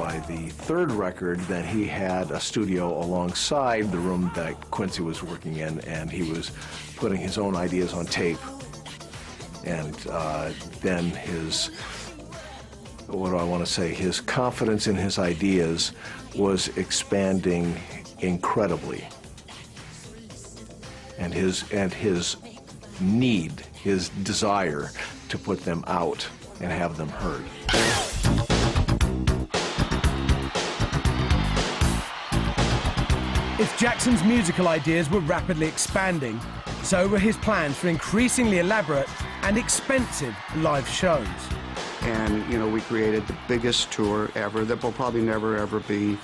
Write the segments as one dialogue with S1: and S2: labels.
S1: by the third record that he had a studio alongside the room that Quincy was working in, and he was putting his own ideas on tape. And then his, what do I want to say, his confidence in his ideas was expanding incredibly. And his need, his desire to put them out and have them heard.
S2: If Jackson's musical ideas were rapidly expanding, so were his plans for increasingly elaborate and expensive live shows.
S3: And, you know, we created the biggest tour ever that will probably never, ever be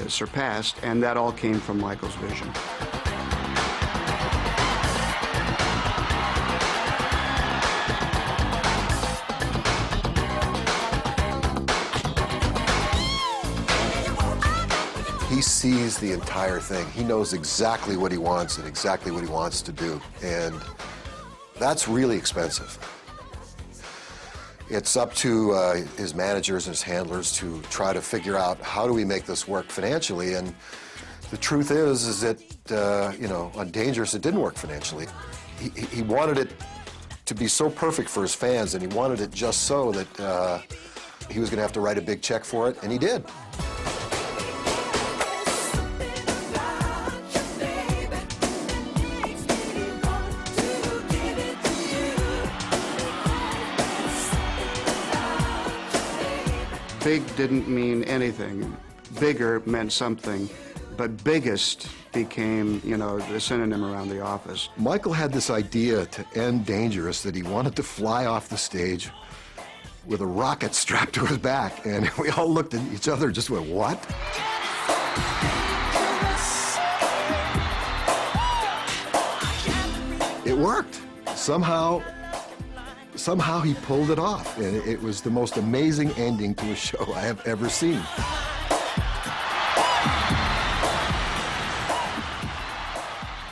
S3: surpassed, and that all came from Michael's vision.
S4: He sees the entire thing. He knows exactly what he wants and exactly what he wants to do, and that's really expensive. It's up to his managers and his handlers to try to figure out how do we make this work financially, and the truth is that, you know, on Dangerous it didn't work financially. He wanted it to be so perfect for his fans, and he wanted it just so that he was gonna have to write a big check for it, and he did.
S3: Big didn't mean anything. Bigger meant something, but biggest became, you know, the synonym around the office.
S4: Michael had this idea to end Dangerous that he wanted to fly off the stage with a rocket strapped to his back, and we all looked at each other and just went, what? It worked. Somehow he pulled it off, and it was the most amazing ending to a show I have ever seen.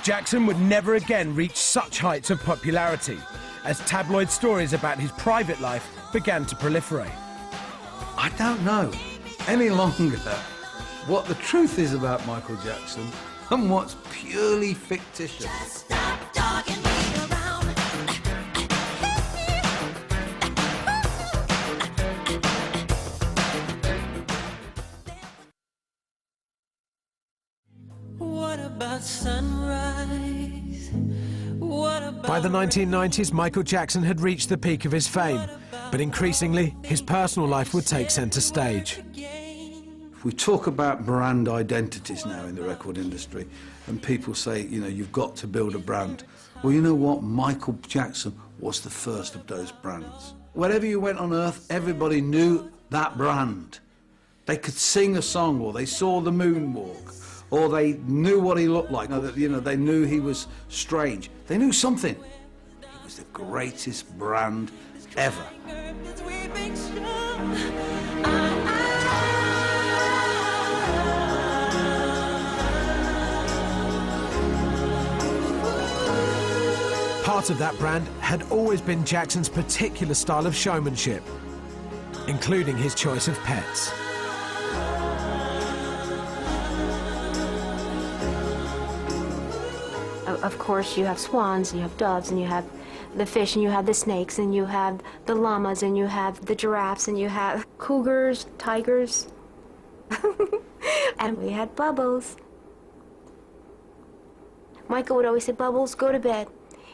S2: Jackson would never again reach such heights of popularity as tabloid stories about his private life began to proliferate.
S5: I don't know any longer what the truth is about Michael Jackson and what's purely fictitious.
S2: By the 1990s, Michael Jackson had reached the peak of his fame, but increasingly, his personal life would take center stage.
S5: We talk about brand identities now in the record industry, and people say, you know, you've got to build a brand. Well, you know what? Michael Jackson was the first of those brands. Wherever you went on earth, everybody knew that brand. They could sing a song, or they saw the moonwalk, or they knew what he looked like, you know, they knew he was strange. They knew something. He was the greatest brand ever.
S2: Part of that brand had always been Jackson's particular style of showmanship, including his choice of pets.
S6: Of course, you have swans, and you have doves, and you have the fish, and you have the snakes, and you have the llamas, and you have the giraffes, and you have cougars, tigers. And we had Bubbles. Michael would always say, Bubbles, go to bed.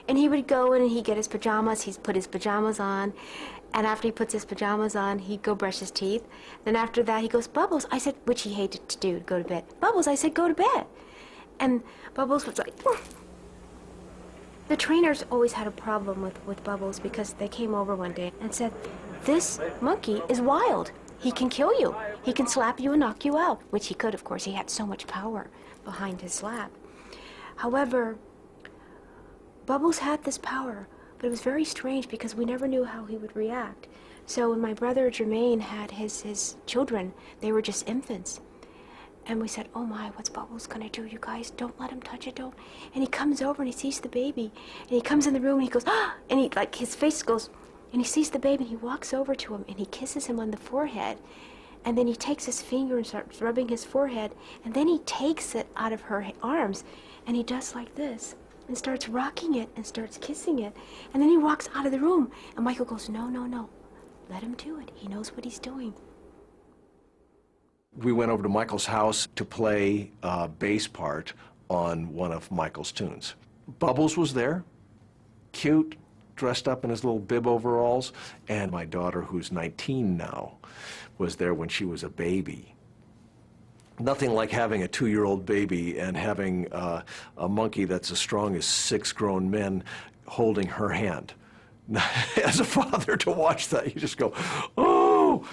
S6: And he would go and he'd get his pajamas, he'd put his pajamas on, and after he puts his pajamas on, he'd go brush his teeth. Then after that, he goes, Bubbles, I said, which he hated to do, go to bed. Bubbles, I said, go to bed. And Bubbles was like, The trainers always had a problem with Bubbles because they came over one day and said, this monkey is wild. He can kill you. He can slap you and knock you out, which he could, of course. He had so much power behind his slap. However, Bubbles had this power, but it was very strange because we never knew how he would react. So when my brother Jermaine had his children, they were just infants. And we said, oh my, what's Bubbles gonna do, you guys? Don't let him touch it, don't. And he comes over and he sees the baby. And he comes in the room and he goes, ah! And he, like, his face goes, and he sees the baby and he walks over to him and he kisses him on the forehead. And then he takes his finger and starts rubbing his forehead, and then he takes it out of her arms, and he does like this, and starts rocking it, and starts kissing it. And then he walks out of the room, and Michael goes, no, no, no, let him do it. He knows what he's doing.
S1: We went over to Michael's house to play a bass part on one of Michael's tunes. Bubbles was there, cute, dressed up in his little bib overalls, and my daughter, who's 19 now, was there when she was a baby. Nothing like having a 2-year-old baby and having a monkey that's as strong as 6 grown men holding her hand. As a father, to watch that, you just go, oh!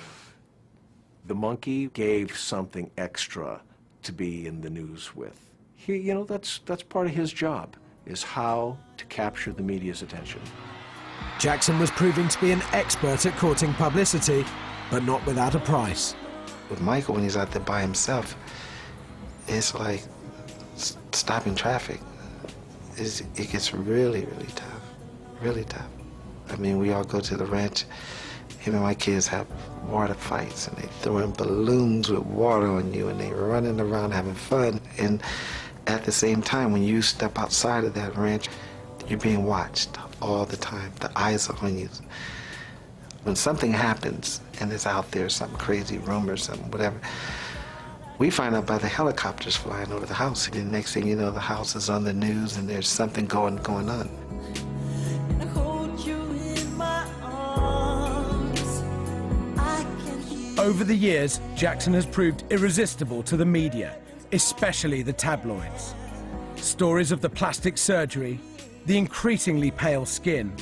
S1: The monkey gave something extra to be in the news with. He, you know, that's part of his job, is how to capture the media's attention.
S2: Jackson was proving to be an expert at courting publicity, but not without a price.
S7: With Michael, when he's out there by himself, it's like stopping traffic. It gets really, really tough, really tough. I mean, we all go to the ranch. Him and my kids have water fights, and they throw in balloons with water on you, and they running around having fun. And at the same time, when you step outside of that ranch, you're being watched all the time. The eyes are on you. When something happens and it's out there, some crazy rumor, something, whatever, we find out by the helicopters flying over the house. And the next thing you know, the house is on the news and there's something going on.
S2: Over the years, Jackson has proved irresistible to the media, especially the tabloids. Stories of the plastic surgery, the increasingly pale skin,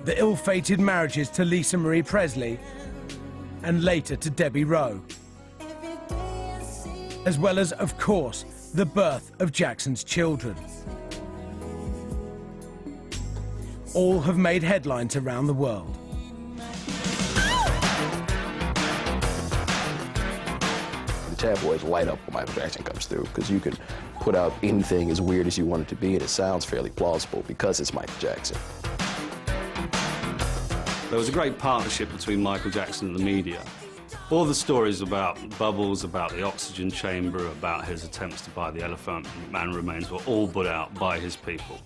S2: the ill-fated marriages to Lisa Marie Presley, and later to Debbie Rowe, as well as, of course, the birth of Jackson's children. All have made headlines around the world.
S8: Tabloids light up when Michael Jackson comes through, because you can put out anything as weird as you want it to be and it sounds fairly plausible because it's Michael Jackson.
S9: There was a great partnership between Michael Jackson and the media. All the stories about Bubbles, about the oxygen chamber, about his attempts to buy the Elephant Man remains were all put out by his people,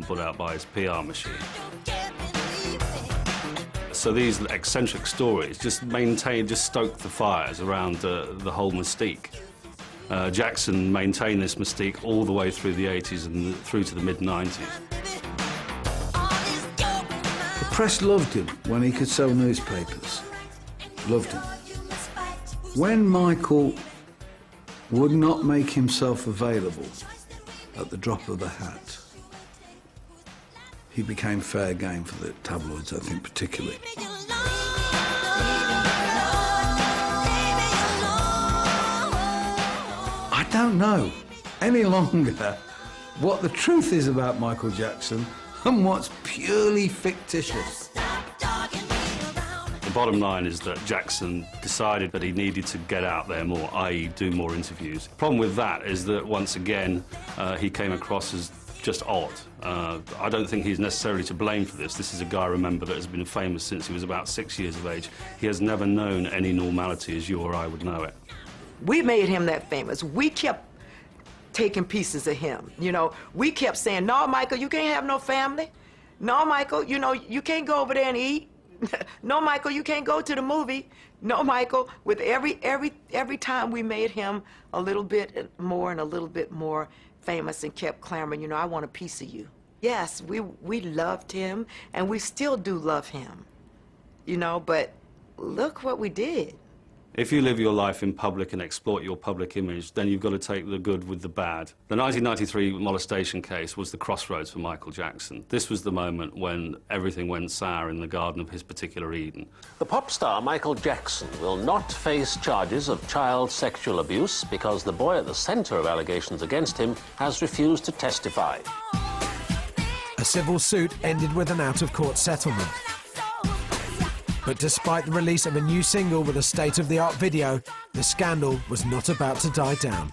S9: put out by his PR machine. So these eccentric stories just stoked the fires around the whole mystique. Jackson maintained this mystique all the way through the 80s and through to the mid-90s.
S5: The press loved him when he could sell newspapers. Loved him. When Michael would not make himself available at the drop of the hat, he became fair game for the tabloids, I think, particularly. I don't know any longer what the truth is about Michael Jackson and what's purely fictitious.
S9: The bottom line is that Jackson decided that he needed to get out there more, i.e. do more interviews. The problem with that is that, once again, he came across as just odd. I don't think he's necessarily to blame for this. This is a guy, remember, that has been famous since he was about 6 years of age. He has never known any normality as you or I would know it.
S10: We made him that famous. We kept taking pieces of him, you know. We kept saying, no, Michael, you can't have no family. No, Michael, you know, you can't go over there and eat. No, Michael, you can't go to the movie. No, Michael, with every time we made him a little bit more and a little bit more famous and kept clamoring, you know, I want a piece of you. Yes, we loved him, and we still do love him, you know, but look what we did.
S9: If you live your life in public and exploit your public image, then you've got to take the good with the bad. The 1993 molestation case was the crossroads for Michael Jackson. This was the moment when everything went sour in the garden of his particular Eden.
S11: The pop star Michael Jackson will not face charges of child sexual abuse because the boy at the center of allegations against him has refused to testify.
S2: A civil suit ended with an out-of-court settlement. But despite the release of a new single with a state-of-the-art video, the scandal was not about to die down.